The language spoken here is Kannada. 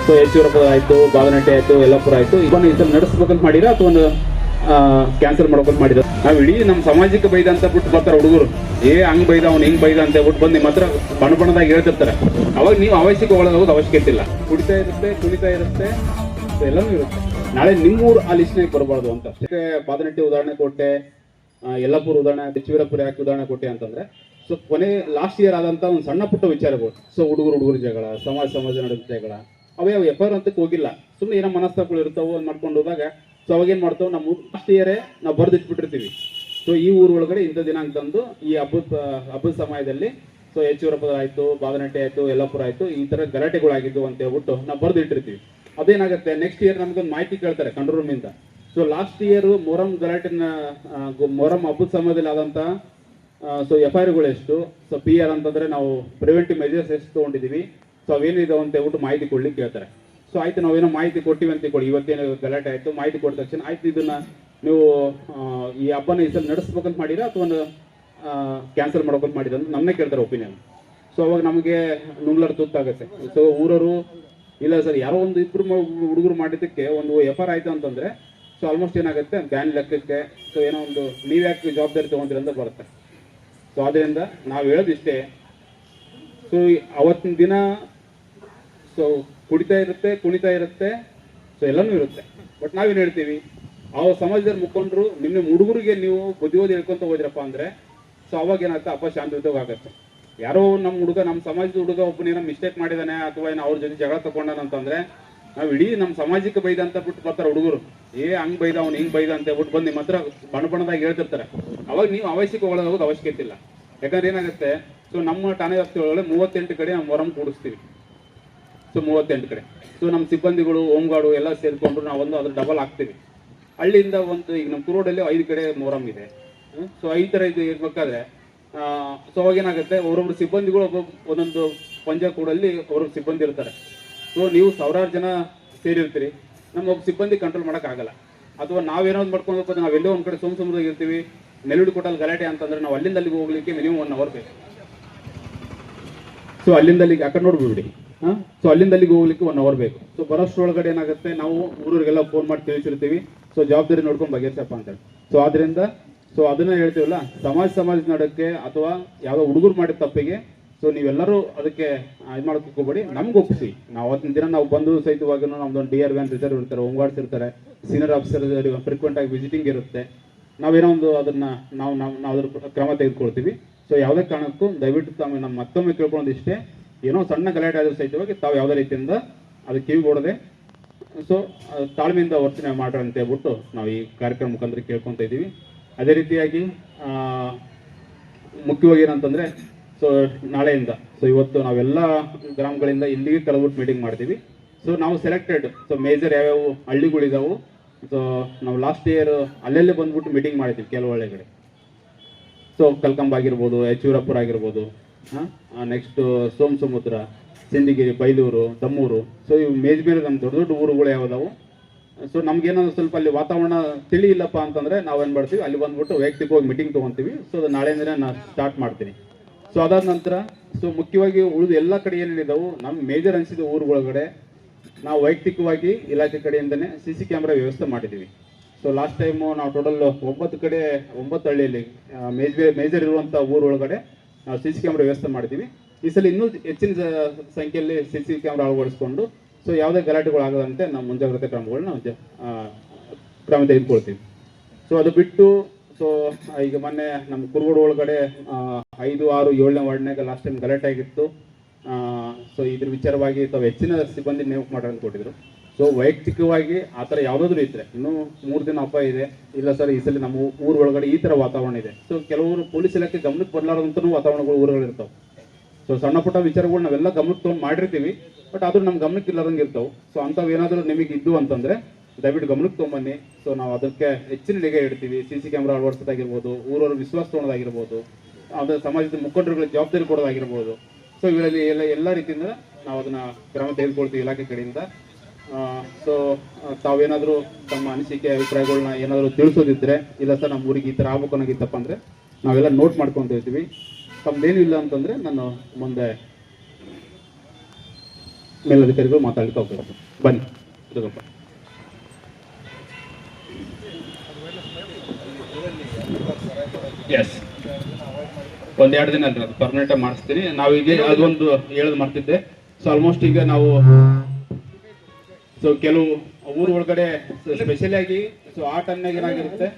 ಸೊ ಯಚೂರಪ್ಪ ಆಯ್ತು, ಬಾಗನಟ್ಟಿ ಆಯ್ತು, ಯಲ್ಲಾಪುರ ಆಯ್ತು, ಇವನ್ನ ಈ ಸಲ ನಡೆಸ್ಬೇಕಂತ ಮಾಡಿರ ಅಥವಾ ಒಂದು ಕ್ಯಾನ್ಸಲ್ ಮಾಡ್ಬೇಕಂತ ಮಾಡಿದ. ನಾವು ಇಡೀ ನಮ್ಮ ಸಮಾಜಕ್ಕೆ ಬೈದ ಅಂತ ಬಿಟ್ಟು ಬರ್ತಾರೆ ಹುಡುಗರು, ಹಂಗ್ ಬೈದ ಅವ್ನು ಹಿಂಗ್ ಬೈದ ಅಂತ ಹೇಳ್ಬಿಟ್ಟು ಬಂದು ನಿಮ್ಮ ಹತ್ರ ಬಣ್ಣದಾಗ ಹೇಳ್ತಿರ್ತಾರೆ. ಅವಾಗ ನೀವು ಅವಶ್ಯಕ್ಕೆ ಒಳಗೋದು ಅವಶ್ಯಕತೆ ಇಲ್ಲ. ಕುಡಿತಾ ಇರುತ್ತೆ, ಕುಣಿತಾ ಇರುತ್ತೆ, ಎಲ್ಲನೂ ಇರುತ್ತೆ. ನಾಳೆ ನಿಮ್ಮೂರು ಆ ಲಿಸ್ಟ್ನಾಗ ಬರಬಾರ್ದು ಅಂತ. ಬಾದನಟ್ಟಿ ಉದಾಹರಣೆ ಕೊಟ್ಟೆ, ಯಲ್ಲಾಪುರ ಉದಾಹರಣೆ, ಯಚೂರಪುರ ಯಾಕೆ ಉದಾಹರಣೆ ಕೊಟ್ಟೆ ಅಂತಂದ್ರೆ, ಸೊ ಕೊನೆ ಲಾಸ್ಟ್ ಇಯರ್ ಆದಂತ ಒಂದು ಸಣ್ಣ ಪುಟ್ಟ ವಿಚಾರಗಳು, ಸೊ ಹುಡುಗರು ಜಗಳ, ಸಮಾಜ ನಡೆದ ಜಗಳ, ಅವೇ ಎಫ್.ಐ.ಆರ್ ಅಂತಕ್ಕೆ ಹೋಗಿಲ್ಲ. ಸುಮ್ಮನೆ ಏನೋ ಮನಸ್ತಾಪಗಳು ಇರ್ತಾವೆ ಮಾಡ್ಕೊಂಡು ಹೋದಾಗ, ಸೊ ಅವಾಗೇನು ಮಾಡ್ತಾವೆ, ನಮ್ಮ ಲಾಸ್ಟ್ ಇಯರೇ ನಾವು ಬರೆದಿಟ್ಬಿಟ್ಟಿರ್ತೀವಿ. ಸೊ ಈ ಊರ ಒಳಗಡೆ ಇಂಥ ದಿನಾಂಕ ತಂದು ಈ ಹಬ್ಬದ ಸಮಯದಲ್ಲಿ ಸೊ ಯಚೂರಪ್ಪ ಆಯ್ತು, ಬಾದನಟ್ಟಿ ಆಯ್ತು, ಯಲ್ಲಾಪುರ ಆಯ್ತು, ಈ ತರ ಗಲಾಟೆಗಳಾಗಿದ್ದು ಅಂತ ಹೇಳ್ಬಿಟ್ಟು ನಾವು ಬರೆದಿಟ್ಟಿರ್ತೀವಿ. ಅದೇನಾಗುತ್ತೆ, ನೆಕ್ಸ್ಟ್ ಇಯರ್ ನಮ್ಗೊಂದು ಮಾಹಿತಿ ಕೇಳ್ತಾರೆ ಕಂಟ್ರೋಲ್ ರೂಮಿಂದ. ಸೊ ಲಾಸ್ಟ್ ಇಯರ್ ಮೊಹರಂ ಗಲಾಟೆನ ಮೊಹರಂ ಹಬ್ಬದ ಸಮಯದಲ್ಲಿ ಆದಂತ ಸೊ ಎಫ್.ಐ.ಆರ್ಗಳು ಎಷ್ಟು, ಸೊ ಪಿ.ಆರ್ ಅಂತಂದ್ರೆ ನಾವು ಪ್ರಿವೆಂಟಿವ್ ಮೆಜರ್ಸ್ ಎಷ್ಟು ತೊಗೊಂಡಿದ್ದೀವಿ, ಸೊ ಅವೇನಿದಾವೆ ಅಂತ ಹೇಳ್ಬಿಟ್ಟು ಮಾಹಿತಿ ಕೊಡ್ಲಿಕ್ಕೆ ಕೇಳ್ತಾರೆ. ಸೊ ಆಯ್ತು, ನಾವೇನೋ ಮಾಹಿತಿ ಕೊಟ್ಟಿವಿ ಅಂತ ಕೊಡಿ, ಇವತ್ತೇನು ಗಲಾಟೆ ಆಯ್ತು, ಮಾಹಿತಿ ಕೊಟ್ಟ ತಕ್ಷಣ ಆಯ್ತು ಇದನ್ನ ನೀವು ಈ ಹಬ್ಬನ ಈ ಸಲ ನಡೆಸ್ಬೇಕಂತ ಮಾಡಿರ ಅಥವಾ ಕ್ಯಾನ್ಸಲ್ ಮಾಡ್ಬೇಕಂತ ಮಾಡಿರ ಅಂತ ನಮ್ಮನ್ನೇ ಕೇಳ್ತಾರೆ ಒಪಿನಿಯನ್. ಸೊ ಅವಾಗ ನಮಗೆ ನುಂಗ್ಲರ್ ತುತ್ತಾಗುತ್ತೆ. ಸೊ ಊರವರು ಇಲ್ಲ ಸರ್, ಯಾರೋ ಒಂದು ಇಬ್ಬರು ಹುಡುಗರು ಮಾಡಿದ್ದಕ್ಕೆ ಒಂದು ಎಫ್.ಐ.ಆರ್ ಆಯ್ತು ಅಂತಂದ್ರೆ, ಸೊ ಆಲ್ಮೋಸ್ಟ್ ಏನಾಗುತ್ತೆ ಬ್ಯಾನ್ ಲೆಕ್ಕಕ್ಕೆ, ಸೊ ಏನೋ ಒಂದು ನೀವ್ಯಾಕೆ ಜವಾಬ್ದಾರಿ ತಗೊಂತೀರ ಅಂತ ಬರುತ್ತೆ. ಸೊ ಅದರಿಂದ ನಾವು ಹೇಳೋದಿಷ್ಟೇ, ಸೊ ಅವತ್ತಿನ ದಿನ ಸೊ ಕುಡಿತಾ ಇರುತ್ತೆ, ಕುಣಿತಾ ಇರುತ್ತೆ, ಸೊ ಎಲ್ಲನೂ ಇರುತ್ತೆ. ಬಟ್ ನಾವೇನು ಹೇಳ್ತೀವಿ, ಆ ಸಮಾಜದಲ್ಲಿ ಮುಖಂಡರು ನಿಮ್ಮ ಹುಡುಗರಿಗೆ ನೀವು ಬುದ್ಧಿವಾದ ಹೇಳ್ಕೊಂತ ಹೋದ್ರಪ್ಪ ಅಂದ್ರೆ, ಸೊ ಅವಾಗ ಏನಾಗುತ್ತೆ, ಹಬ್ಬ ಶಾಂತಿಯುತವಾಗಿ ಆಗುತ್ತೆ. ಯಾರೋ ನಮ್ಮ ಹುಡುಗ, ನಮ್ಮ ಸಮಾಜದ ಹುಡುಗ ಒಬ್ಬನೇನೋ ಮಿಸ್ಟೇಕ್ ಮಾಡಿದಾನೆ ಅಥವಾ ಏನೋ ಅವ್ರ ಜೊತೆ ಜಗಳ ತಗೊಂಡಾನಂತಂದ್ರೆ, ನಾವು ಇಡೀ ನಮ್ಮ ಸಮಾಜಕ್ಕೆ ಬೈದ ಅಂತ ಬಿಟ್ಟು ಬರ್ತಾರೆ ಹುಡುಗರು, ಹಂಗ್ ಬೈದ ಅವ್ನು ಹಿಂಗ್ ಬೈದ ಅಂತ ಹೇಳ್ಬಿಟ್ಟು ಬಂದು ನಿಮ್ಮ ಹತ್ರ ಬಣ್ಣದಾಗ ಹೇಳ್ತಿರ್ತಾರೆ. ಅವಾಗ ನೀವು ಅವಶ್ಯಕ್ಕೆ ಒಳಗೋದು ಅವಶ್ಯಕತೆ ಇಲ್ಲ. ಯಾಕಂದ್ರೆ ಏನಾಗುತ್ತೆ, ಸೊ ನಮ್ಮ ಠಾಣೆ ವ್ಯಾಪ್ತಿ ಒಳಗಡೆ 38 ಕಡೆ ನಾವು ಮೊಹರಂ ಕೂಡಿಸ್ತೀವಿ. ಸೊ 38 ಕಡೆ, ಸೊ ನಮ್ಮ ಸಿಬ್ಬಂದಿಗಳು, ಹೋಮ್ ಗಾರ್ಡು ಎಲ್ಲ ಸೇರಿಕೊಂಡು ನಾವು ಅದ್ರ ಡಬಲ್ ಹಾಕ್ತೀವಿ. ಹಳ್ಳಿಯಿಂದ ಒಂದು ಈಗ ನಮ್ಮ ಕುರೋಡಲ್ಲಿ 5 ಕಡೆ ಮೊಹರಂ ಇದೆ. ಸೊ ಈ ಥರ ಇದು ಇರ್ಬೇಕಾದ್ರೆ ಸೊ ಅವಾಗ ಏನಾಗುತ್ತೆ, ಒಬ್ಬೊಬ್ರು ಸಿಬ್ಬಂದಿಗಳು ಒಂದೊಂದು ಪಂಜ ಕೂಡಲ್ಲಿ ಒಬ್ಬೊಬ್ರು ಸಿಬ್ಬಂದಿ ಇರ್ತಾರೆ. ಸೊ ನೀವು ಸಾವಿರಾರು ಜನ ಸೇರಿರ್ತೀರಿ, ನಮ್ಮ ಒಬ್ಬ ಸಿಬ್ಬಂದಿ ಕಂಟ್ರೋಲ್ ಮಾಡೋಕ್ಕಾಗಲ್ಲ. ಅಥವಾ ನಾವೇನೋದು ಮಾಡ್ಕೊಂಡು ಹೋಗ್ಬೋದು, ನಾವೆಲ್ಲೋ ಒಂದು ಕಡೆ ಸುಮ್ಮದಾಗ ಇರ್ತೀವಿ, ನೆಲುಡಿ ಕೊಟ್ಟಲ್ಲಿ ಗಲಾಟೆ ಅಂತಂದ್ರೆ ನಾವು ಅಲ್ಲಿಂದ ಅಲ್ಲಿಗೆ ಹೋಗ್ಲಿಕ್ಕೆ ಮಿನಿಮಮ್ 1 ಅವರ್ ಬೇಕು. ಸೊ ಅಲ್ಲಿಂದ ಅಲ್ಲಿಗೆ ಆ ಕಡೆ ನೋಡ್ಬಿಡಿ, ಸೊ ಅಲ್ಲಿಂದ ಅಲ್ಲಿಗೆ ಹೋಗ್ಲಿಕ್ಕೆ 1 ಅವರ್ ಬೇಕು. ಸೊ ಬರೋಷ್ಟ್ರೊಳಗಡೆ ಏನಾಗುತ್ತೆ, ನಾವು ಊರಿಗೆಲ್ಲ ಫೋನ್ ಮಾಡಿ ತಿಳಿಸಿರ್ತೀವಿ, ಸೊ ಜವಾಬ್ದಾರಿ ನೋಡ್ಕೊಂಡು ಬಗೆಹರಿಸಪ್ಪ ಅಂತೇಳಿ. ಸೊ ಆದ್ರಿಂದ ಸೊ ಅದನ್ನ ಹೇಳ್ತೀವಲ್ಲ, ಸಮಾಜ ನಡಕ್ಕೆ ಅಥವಾ ಯಾವುದೋ ಹುಡುಗರು ಮಾಡಿದ ತಪ್ಪಿಗೆ ಸೊ ನೀವೆಲ್ಲರೂ ಅದಕ್ಕೆ ಇದು ಮಾಡೋಕೆ ಹೋಗ್ಬೇಡಿ, ನಮ್ಗೆ ಒಪ್ಪಿಸಿ. ನಾವು ಅವತ್ತಿನ ದಿನ ನಾವು ಬಂದು ಸಹಿತವಾಗಿ ನಮ್ದೊಂದು ಡಿ.ಆರ್. ವ್ಯಾನ್ ರಿಸರ್ವ್ ಇರ್ತಾರೆ, ಹೋಮ್ ಗಾರ್ಡ್ಸ್ ಇರ್ತಾರೆ, ಸೀನಿಯರ್ ಆಫೀಸರ್ ಫ್ರೀಕ್ವೆಂಟ್ ಆಗಿ ವಿಸಿಟಿಂಗ್ ಇರುತ್ತೆ. ನಾವೇನೋ ಒಂದು ಅದನ್ನ ನಾವು ಅದ್ರ ಕ್ರಮ ತೆಗೆದುಕೊಳ್ತೀವಿ. ಸೊ ಯಾವುದೇ ಕಾರಣಕ್ಕೂ ದಯವಿಟ್ಟು ತಾವು ನಮ್ಮ ಮತ್ತೊಮ್ಮೆ ಕೇಳ್ಕೊಳ್ಳೋದು ಇಷ್ಟೇ, ಏನೋ ಸಣ್ಣ ಗಲಾಟೆ ಆದರೂ ಸಹಿತವಾಗಿ ತಾವು ಯಾವುದೇ ರೀತಿಯಿಂದ ಅದಕ್ಕೆ ಕಿವಿಗೊಡದೆ ಸೊ ತಾಳ್ಮೆಯಿಂದ ವರ್ತನೆ ಮಾಡ್ರಿ ಅಂತ ಹೇಳ್ಬಿಟ್ಟು ನಾವು ಈ ಕಾರ್ಯಕ್ರಮ ಮುಖಾಂತರ ಕೇಳ್ಕೊತ ಇದ್ದೀವಿ. ಅದೇ ರೀತಿಯಾಗಿ ಮುಖ್ಯವಾಗಿ ಏನಂತಂದರೆ, ಸೊ ನಾಳೆಯಿಂದ ಸೊ ಇವತ್ತು ನಾವೆಲ್ಲ ಗ್ರಾಮಗಳಿಂದ ಇಲ್ಲಿಗೆ ಕರೆದ್ಬಿಟ್ಟು ಮೀಟಿಂಗ್ ಮಾಡ್ತೀವಿ. ಸೊ ನಾವು ಸೆಲೆಕ್ಟೆಡ್ ಸೊ ಮೇಜರ್ ಯಾವ್ಯಾವ ಹಳ್ಳಿಗಳಿದಾವು, ಸೊ ನಾವು ಲಾಸ್ಟ್ ಇಯರ್ ಅಲ್ಲೆಲ್ಲೇ ಬಂದ್ಬಿಟ್ಟು ಮೀಟಿಂಗ್ ಮಾಡಿದ್ದೀವಿ ಕೆಲವು ಹಳ್ಳಿಗಡೆ. ಸೊ ಕಲ್ಕಂಬ ಆಗಿರ್ಬೋದು, ಯಚೂರಪುರ ಆಗಿರ್ಬೋದು, ನೆಕ್ಸ್ಟ್ ಸೋಮಸಮುದ್ರ, ಸಿಂದಿಗಿರಿ, ಬೈಲೂರು, ದಮ್ಮೂರು. ಸೊ ಇವು ಮೇಜರ್ ನಮ್ಮ ದೊಡ್ಡ ಊರುಗಳು ಯಾವ್ದಾವು. ಸೊ ನಮ್ಗೇನಾದ್ರು ಸ್ವಲ್ಪ ಅಲ್ಲಿ ವಾತಾವರಣ ತಿಳಿ ಇಲ್ಲಪ್ಪ ಅಂತಂದ್ರೆ ನಾವೇನು ಮಾಡ್ತೀವಿ, ಅಲ್ಲಿ ಬಂದ್ಬಿಟ್ಟು ವೈಯಕ್ತಿಕವಾಗಿ ಮೀಟಿಂಗ್ ತೊಗೊತೀವಿ. ಸೊ ಅದು ನಾಳೆಯಿಂದ ನಾನು ಸ್ಟಾರ್ಟ್ ಮಾಡ್ತೀನಿ. ಸೊ ಅದಾದ ನಂತರ ಸೊ ಮುಖ್ಯವಾಗಿ ಉಳಿದು ಎಲ್ಲ ಕಡೆ ಏನೇನಿದಾವು ನಮ್ಮ ಮೇಜರ್ ಅನಿಸಿದ ಊರುಗಳೊಳಗಡೆ ನಾವು ವೈಯಕ್ತಿಕವಾಗಿ ಇಲಾಖೆ ಕಡೆಯಿಂದನೇ CC ಕ್ಯಾಮ್ರಾ ವ್ಯವಸ್ಥೆ ಮಾಡಿದ್ದೀವಿ. ಸೊ ಲಾಸ್ಟ್ ಟೈಮು ನಾವು ಟೋಟಲ್ 9 ಹಳ್ಳಿಯಲ್ಲಿ ಮೇಜರ್ ಇರುವಂಥ ಊರೊಳಗಡೆ ನಾವು CC ಕ್ಯಾಮ್ರಾ ವ್ಯವಸ್ಥೆ ಮಾಡಿದ್ದೀವಿ. ಈ ಸಲ ಇನ್ನೂ ಹೆಚ್ಚಿನ ಸಂಖ್ಯೆಯಲ್ಲಿ CC ಕ್ಯಾಮ್ರಾ ಅಳವಡಿಸ್ಕೊಂಡು ಸೊ ಯಾವುದೇ ಗಲಾಟೆಗಳಾಗದಂತೆ ನಾವು ಮುಂಜಾಗ್ರತೆ ಕ್ರಮಗಳನ್ನ ಕ್ರಮ ತೆಗೆದುಕೊಳ್ತೀವಿ. ಸೊ ಅದು ಬಿಟ್ಟು ಸೊ ಈಗ ಮೊನ್ನೆ ನಮ್ಮ ಕುರುಗೋಡು ಒಳಗಡೆ 5, 6, 7ನೇ ವಾರ್ಡ್ನಾಗ ಲಾಸ್ಟ್ ಟೈಮ್ ಗಲಾಟೆ ಆಗಿತ್ತು. ಸೊ ಇದ್ರ ವಿಚಾರವಾಗಿ ತಾವು ಹೆಚ್ಚಿನ ಸಿಬ್ಬಂದಿ ನೇಮಕ ಮಾಡ್ರಿ ಅಂತ ಕೊಟ್ಟಿದ್ರು. ಸೊ ವೈಯಕ್ತಿಕವಾಗಿ ಆ ಥರ ಯಾವುದಾದ್ರೂ ಇದ್ರೆ, ಇನ್ನೂ 3 ದಿನ ಹಬ್ಬ ಇದೆ, ಇಲ್ಲ ಸರ್ ಈ ಸಲ ನಮ್ಮ ಊರ ಒಳಗಡೆ ಈ ಥರ ವಾತಾವರಣ ಇದೆ. ಸೊ ಕೆಲವರು ಪೊಲೀಸ್ ಇಲಾಖೆ ಗಮನಕ್ಕೆ ಬರಲಾರ್ದಂತನೂ ವಾತಾವರಣಗಳು ಊರುಗಳು ಇರ್ತಾವೆ. ಸೊ ಸಣ್ಣ ಪುಟ್ಟ ವಿಚಾರಗಳು ನಾವೆಲ್ಲ ಗಮನಕ್ಕೆ ತೊಗೊಂಡು ಮಾಡಿರ್ತೀವಿ, ಬಟ್ ಆದ್ರೂ ನಮ್ಮ ಗಮನಕ್ಕೆ ಇಲ್ಲದಂಗೆ ಇರ್ತಾವೆ. ಸೊ ಅಂಥವು ಏನಾದರೂ ನಿಮಗೆ ಇದ್ದು ಅಂತಂದರೆ ದಯವಿಟ್ಟು ಗಮನಕ್ಕೆ ತೊಗೊಂಬನ್ನಿ. ಸೊ ನಾವು ಅದಕ್ಕೆ ಹೆಚ್ಚಿನ ನಿಗಾ ಇಡ್ತೀವಿ. CC ಕ್ಯಾಮ್ರಾ ಅಳವಡಿಸೋದಾಗಿರ್ಬೋದು, ಊರವ್ರ ವಿಶ್ವಾಸ ತೊಗೊಳೋದಾಗಿರ್ಬೋದು, ಅದರ ಸಮಾಜದ ಮುಖಂಡರುಗಳಿಗೆ ಜವಾಬ್ದಾರಿ ಕೊಡೋದಾಗಿರ್ಬೋದು. ಸೊ ಇವರಲ್ಲಿ ಎಲ್ಲ ರೀತಿಯಿಂದ ನಾವು ಅದನ್ನು ಕ್ರಮ ತೆಗೆದುಕೊಳ್ತೀವಿ ಇಲಾಖೆ ಕಡೆಯಿಂದ. ಸೊ ತಾವೇನಾದರೂ ತಮ್ಮ ಅನಿಸಿಕೆ ಅಭಿಪ್ರಾಯಗಳನ್ನ ಏನಾದರೂ ತಿಳಿಸೋದಿದ್ರೆ, ಇಲ್ಲ ಸರ್ ನಮ್ಮ ಊರಿಗೆ ಈ ಥರ ಆಗ್ಬೇಕು ಅನ್ನೋಗಿತ್ತಪ್ಪ ಅಂದರೆ ನಾವೆಲ್ಲ ನೋಟ್ ಮಾಡ್ಕೊತಿರ್ತೀವಿ. ತಮ್ಮದೇನು ಇಲ್ಲ ಅಂತಂದರೆ ನಾನು ಮುಂದೆ ಮೇಲಧಿಕಾರಿಗಳು ಮಾತಾಡ್ಲಿಕ್ಕೆ ಅವಕಾಶ. ಬನ್ನಿ ದುರ್ಗಪ್ಪ. ಎಸ್, ಒಂದೆರಡು ದಿನ ಅಲ್ರಿ ಅದು ಪರ್ಮನೆಂಟ್ ಆಗಿ ಮಾಡಿಸ್ತೀನಿ. ನಾವೀಗ ಅದೊಂದು ಹೇಳೋದು ಮಾಡ್ತಿದ್ದೆ. ಸೊ ಆಲ್ಮೋಸ್ಟ್ ಈಗ ನಾವು ಕೆಲವು ಊರು ಒಳಗಡೆ ಸ್ಪೆಷಲಿ ಆಗಿ ಸೊ ಆ ಟೈಮ್ನಾಗ ಏನಾಗಿರುತ್ತೆ